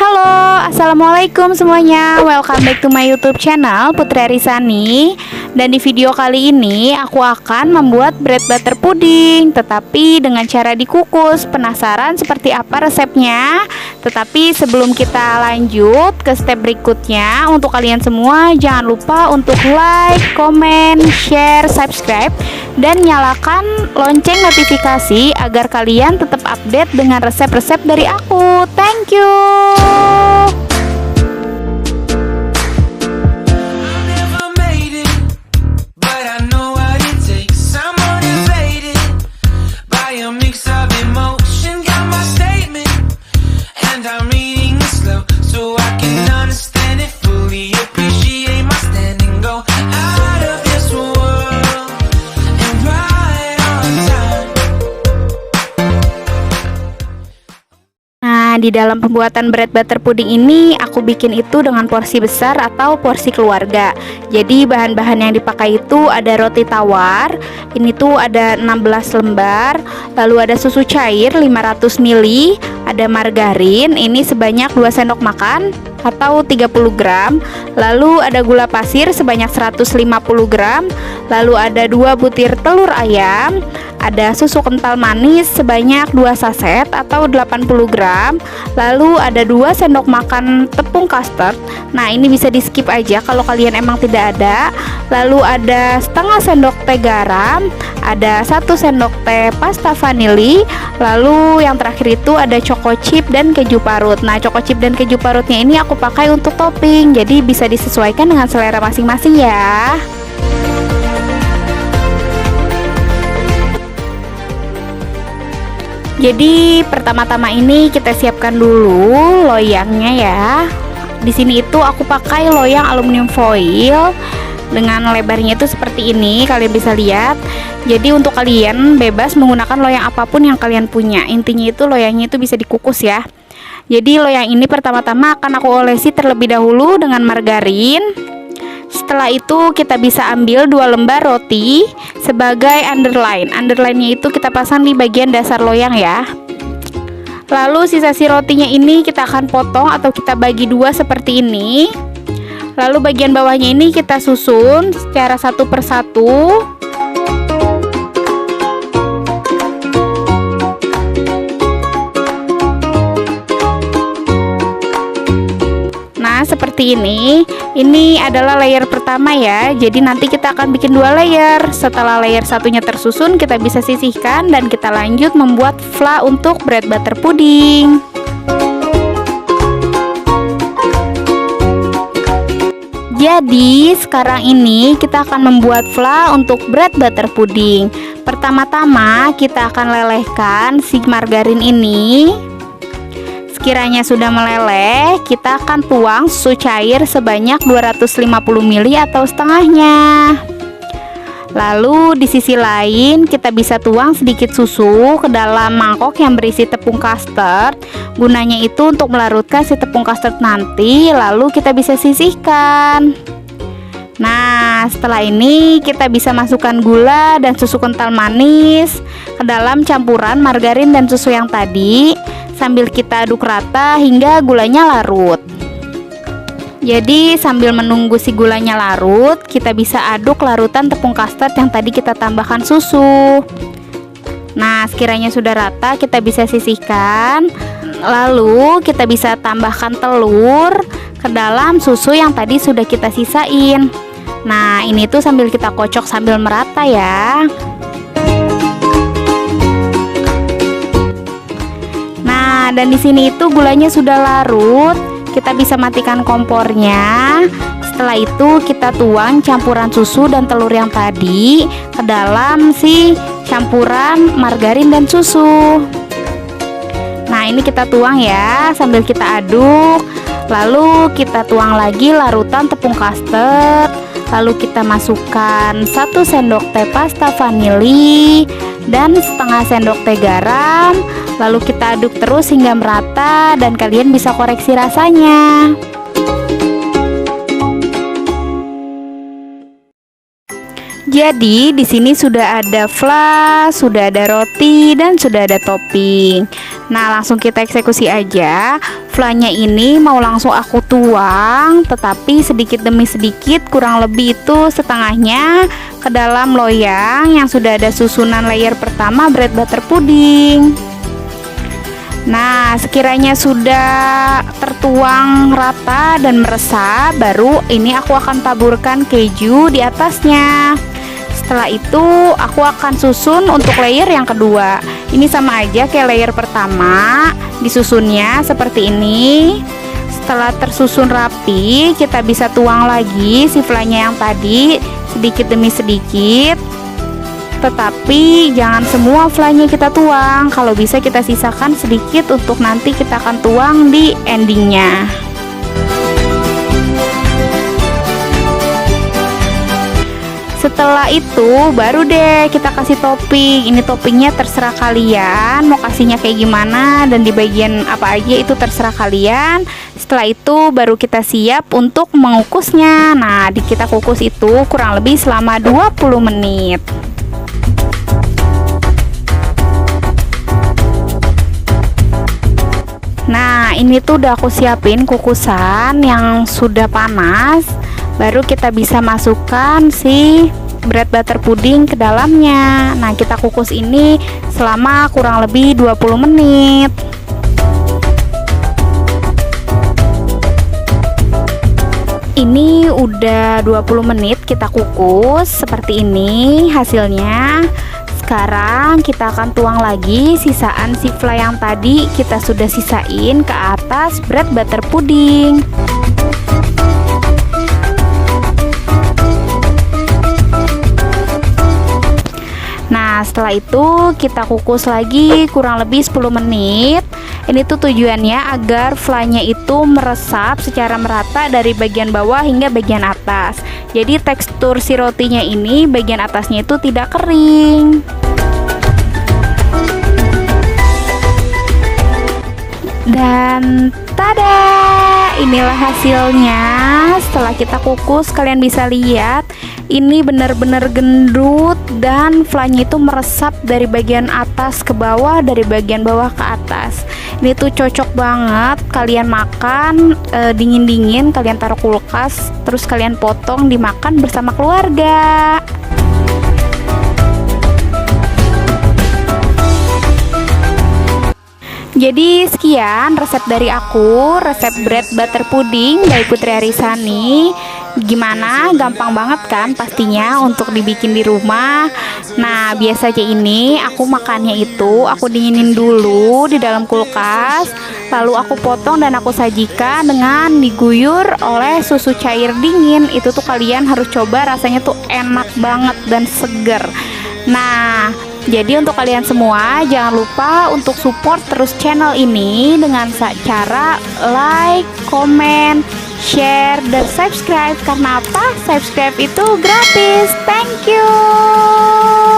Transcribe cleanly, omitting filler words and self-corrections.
Halo, assalamualaikum semuanya. Welcome back to my YouTube channel Putri Arisani. Dan di video kali ini aku akan membuat bread butter pudding, tetapi dengan cara dikukus. Penasaran seperti apa resepnya? Tetapi sebelum kita lanjut ke step berikutnya, untuk kalian semua jangan lupa untuk like, comment, share, subscribe, dan nyalakan lonceng notifikasi agar kalian tetap update dengan resep-resep dari aku. Thank you. Di dalam pembuatan bread butter pudding ini aku bikin itu dengan porsi besar atau porsi keluarga. Jadi bahan-bahan yang dipakai itu ada roti tawar, ini tuh ada 16 lembar, lalu ada susu cair 500 ml, ada margarin ini sebanyak 2 sendok makan atau 30 gram, lalu ada gula pasir sebanyak 150 gram, lalu ada 2 butir telur ayam, ada susu kental manis sebanyak 2 saset atau 80 gram, lalu ada 2 sendok makan tepung custard. Nah, ini bisa di skip aja kalau kalian emang tidak ada. Lalu ada setengah sendok teh garam, ada 1 sendok teh pasta vanili, lalu yang terakhir itu ada choco chip dan keju parut. Nah, choco chip dan keju parutnya ini aku pakai untuk topping, jadi bisa disesuaikan dengan selera masing-masing ya. Jadi pertama-tama ini kita siapkan dulu loyangnya ya. Di sini itu aku pakai loyang aluminium foil dengan lebarnya itu seperti ini, kalian bisa lihat. Jadi untuk kalian bebas menggunakan loyang apapun yang kalian punya. Intinya itu loyangnya itu bisa dikukus ya. Jadi loyang ini pertama-tama akan aku olesi terlebih dahulu dengan margarin. Setelah itu kita bisa ambil 2 lembar roti sebagai underline. Underline-nya itu kita pasang di bagian dasar loyang ya. Lalu sisa si rotinya ini kita akan potong atau kita bagi 2 seperti ini. Lalu bagian bawahnya ini kita susun secara satu persatu. Seperti ini adalah layer pertama ya. Jadi nanti kita akan bikin 2 layer. Setelah layer satunya tersusun, kita bisa sisihkan dan kita lanjut membuat fla untuk bread butter pudding. Jadi sekarang ini kita akan membuat fla untuk bread butter pudding. Pertama-tama kita akan lelehkan si margarin ini. Sekiranya sudah meleleh, kita akan tuang susu cair sebanyak 250 ml atau setengahnya. Lalu di sisi lain kita bisa tuang sedikit susu ke dalam mangkok yang berisi tepung custard. Gunanya itu untuk melarutkan si tepung custard nanti, lalu kita bisa sisihkan. Nah, setelah ini kita bisa masukkan gula dan susu kental manis ke dalam campuran margarin dan susu yang tadi, sambil kita aduk rata hingga gulanya larut. Jadi sambil menunggu si gulanya larut, kita bisa aduk larutan tepung custard yang tadi kita tambahkan susu. Nah, sekiranya sudah rata, kita bisa sisihkan. Lalu kita bisa tambahkan telur ke dalam susu yang tadi sudah kita sisain. Nah, ini tuh sambil kita kocok sambil merata ya. Nah, dan di sini itu gulanya sudah larut. Kita bisa matikan kompornya. Setelah itu kita tuang campuran susu dan telur yang tadi ke dalam si campuran margarin dan susu. Nah, ini kita tuang ya sambil kita aduk. Lalu kita tuang lagi larutan tepung custard. Lalu kita masukkan 1 sendok teh pasta vanili dan setengah sendok teh garam. Lalu kita aduk terus hingga merata dan kalian bisa koreksi rasanya. Jadi di sini sudah ada flan, sudah ada roti, dan sudah ada topping. Nah, langsung kita eksekusi aja. Flannya ini mau langsung aku tuang, tetapi sedikit demi sedikit, kurang lebih itu setengahnya ke dalam loyang yang sudah ada susunan layer pertama bread butter pudding. Nah, sekiranya sudah tertuang rata dan meresap, baru ini aku akan taburkan keju di atasnya. Setelah itu aku akan susun untuk layer yang kedua. Ini sama aja kayak layer pertama, disusunnya seperti ini. Setelah tersusun rapi, kita bisa tuang lagi si flannya yang tadi sedikit demi sedikit. Tetapi jangan semua flannya kita tuang, kalau bisa kita sisakan sedikit untuk nanti kita akan tuang di endingnya. Setelah itu baru deh kita kasih topping. Ini toppingnya terserah kalian mau kasihnya kayak gimana dan di bagian apa aja itu terserah kalian. Setelah itu baru kita siap untuk mengukusnya. Nah, kita kukus itu kurang lebih selama 20 menit. Nah, ini tuh udah aku siapin kukusan yang sudah panas. Baru kita bisa masukkan si bread butter pudding ke dalamnya. Nah, kita kukus ini selama kurang lebih 20 menit. Ini udah 20 menit kita kukus, seperti ini hasilnya. Sekarang kita akan tuang lagi sisaan si flan yang tadi kita sudah sisain ke atas bread butter pudding. Nah, setelah itu kita kukus lagi kurang lebih 10 menit. Ini tuh tujuannya agar flannya itu meresap secara merata dari bagian bawah hingga bagian atas. Jadi tekstur si rotinya ini bagian atasnya itu tidak kering. Dan tada, inilah hasilnya. Setelah kita kukus, kalian bisa lihat ini benar-benar gendut dan flannya itu meresap dari bagian atas ke bawah, dari bagian bawah ke atas. Ini tuh cocok banget kalian makan dingin-dingin, kalian taruh kulkas, terus kalian potong dimakan bersama keluarga. Jadi sekian resep dari aku, resep bread butter pudding by Putri Arisani. Gimana? Gampang banget kan pastinya untuk dibikin di rumah. Nah, biasanya ini aku makannya itu aku dinginin dulu di dalam kulkas, lalu aku potong dan aku sajikan dengan diguyur oleh susu cair dingin. Itu tuh kalian harus coba, rasanya tuh enak banget dan seger. Nah, jadi untuk kalian semua jangan lupa untuk support terus channel ini dengan cara like, comment, share, dan subscribe. Karena apa? Subscribe itu gratis. Thank you.